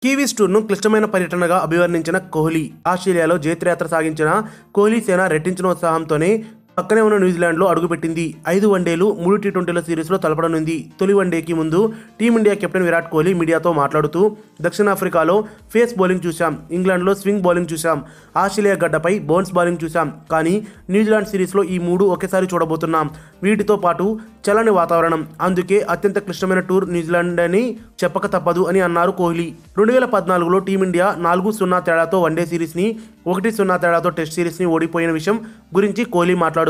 Kiwis టూర్ను క్లిష్టమైన పర్యటనగా అభివర్ణించిన కోహ్లీ. ఆస్ట్రేలియాలో జైత్రయాత్ర సాగించిన కోహ్లీ సేన రెట్టించిన ఉత్సాహంతోనే పక్కనే ఉన్న న్యూజిలాండ్లో అడుగుపెట్టింది. 5 వన్డేలు, 3 టీ20ల సిరీస్లో తలపడనుంది. తొలి వన్డేకి ముందు టీమిండియా కెప్టెన్ విరాట్ కోహ్లీ మీడియాతో మాట్లాడుతూ, దక్షిణాఫ్రికాలో ఫేస్ బౌలింగ్ చూశాం, ఇంగ్లాండ్లో స్వింగ్ బౌలింగ్ చూశాం, ఆస్ట్రేలియా గడ్డపై బౌన్స్ బౌలింగ్ చూశాం, కానీ న్యూజిలాండ్ సిరీస్లో ఈ 3 ఒకేసారి చూడబోతున్నాం. వీటితో పాటు చల్లని వాతావరణం, అందుకే అత్యంత క్లిష్టమైన టూర్ న్యూజిలాండ్ అని చెప్పక తప్పదు అని అన్నారు కోహ్లీ. 2014లో టీమిండియా 4-0 తేడాతో వన్డే సిరీస్ని, 1-0 తేడాతో టెస్ట్ సిరీస్ని ఓడిపోయిన విషయం గురించి కోహ్లీ మాట్లాడుతూ,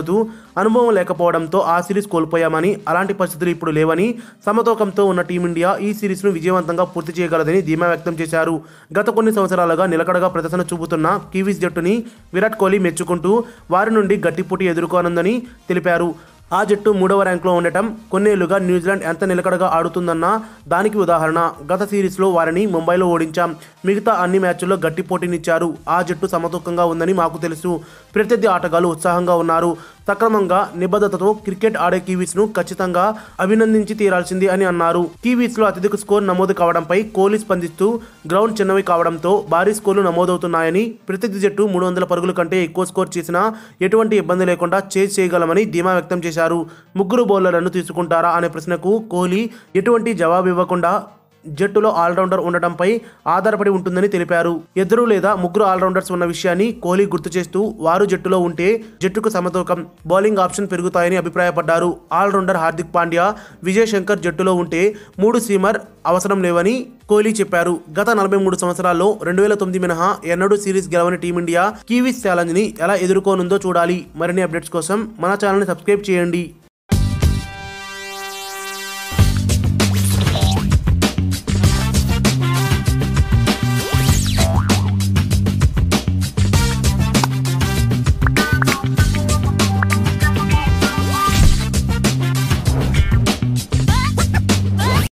అనుభవం లేకపోవడంతో ఆ సిరీస్ కోల్పోయామని, అలాంటి పరిస్థితులు ఇప్పుడు లేవని, సమతూకంతో ఉన్న టీమిండియా ఈ సిరీస్ను విజయవంతంగా పూర్తి చేయగలదని ధీమా వ్యక్తం చేశారు. గత కొన్ని సంవత్సరాలుగా నిలకడగా ప్రదర్శన చూపుతున్న కివీస్ జట్టుని విరాట్ కోహ్లీ మెచ్చుకుంటూ వారి నుండి గట్టి పోటీ ఎదుర్కోనుందని తెలిపారు. ఆ జట్టు 3వ ర్యాంకులో ఉండటం కొన్నేళ్లుగా న్యూజిలాండ్ ఎంత నిలకడగా ఆడుతుందన్న దానికి ఉదాహరణ. గత సిరీస్లో వారిని ముంబైలో ఓడించాం, మిగతా అన్ని మ్యాచ్ల్లో గట్టి పోటీనిచ్చారు. ఆ జట్టు సమతూకంగా ఉందని మాకు తెలుసు. ప్రత్యర్థి ఆటగాళ్లు ఉత్సాహంగా ఉన్నారు. సక్రమంగా నిబద్ధతతో క్రికెట్ ఆడే కివీస్ను ఖచ్చితంగా అభినందించి తీరాల్సింది అని అన్నారు. కివీస్లో అత్యధిక స్కోర్ నమోదు కావడంపై కోహ్లీ స్పందిస్తూ, గ్రౌండ్ చిన్నవి కావడంతో భారీ స్కోర్లు నమోదవుతున్నాయని, ప్రత్యర్థి జట్టు 300 పరుగుల కంటే ఎక్కువ స్కోర్ చేసినా ఎటువంటి ఇబ్బంది లేకుండా చేజ్ చేయగలమని ధీమా వ్యక్తం చేశారు. ముగ్గురు బౌలర్లను తీసుకుంటారా అనే ప్రశ్నకు కోహ్లీ ఎటువంటి జవాబు ఇవ్వకుండా, జట్టులో ఆల్రౌండర్ ఉండటంపై ఆధారపడి ఉంటుందని తెలిపారు. ఇద్దరు లేదా ముగ్గురు ఆల్రౌండర్స్ ఉన్న విషయాన్ని కోహ్లీ గుర్తు చేస్తూ, వారు జట్టులో ఉంటే జట్టుకు సమతూకం, బౌలింగ్ ఆప్షన్ పెరుగుతాయని అభిప్రాయపడ్డారు. ఆల్రౌండర్ హార్దిక్ పాండ్యా, విజయ్ శంకర్ జట్టులో ఉంటే 3 సీమర్ అవసరం లేవని కోహ్లీ చెప్పారు. గత 43 సంవత్సరాల్లో 2009 మినహా ఎన్నడూ సిరీస్ గెలవని టీమిండియా కివీస్ ఛాలెంజ్ని ఎలా ఎదుర్కోనుందో చూడాలి. మరిన్ని అప్డేట్స్ కోసం మన ఛానల్ని సబ్స్క్రైబ్ చేయండి.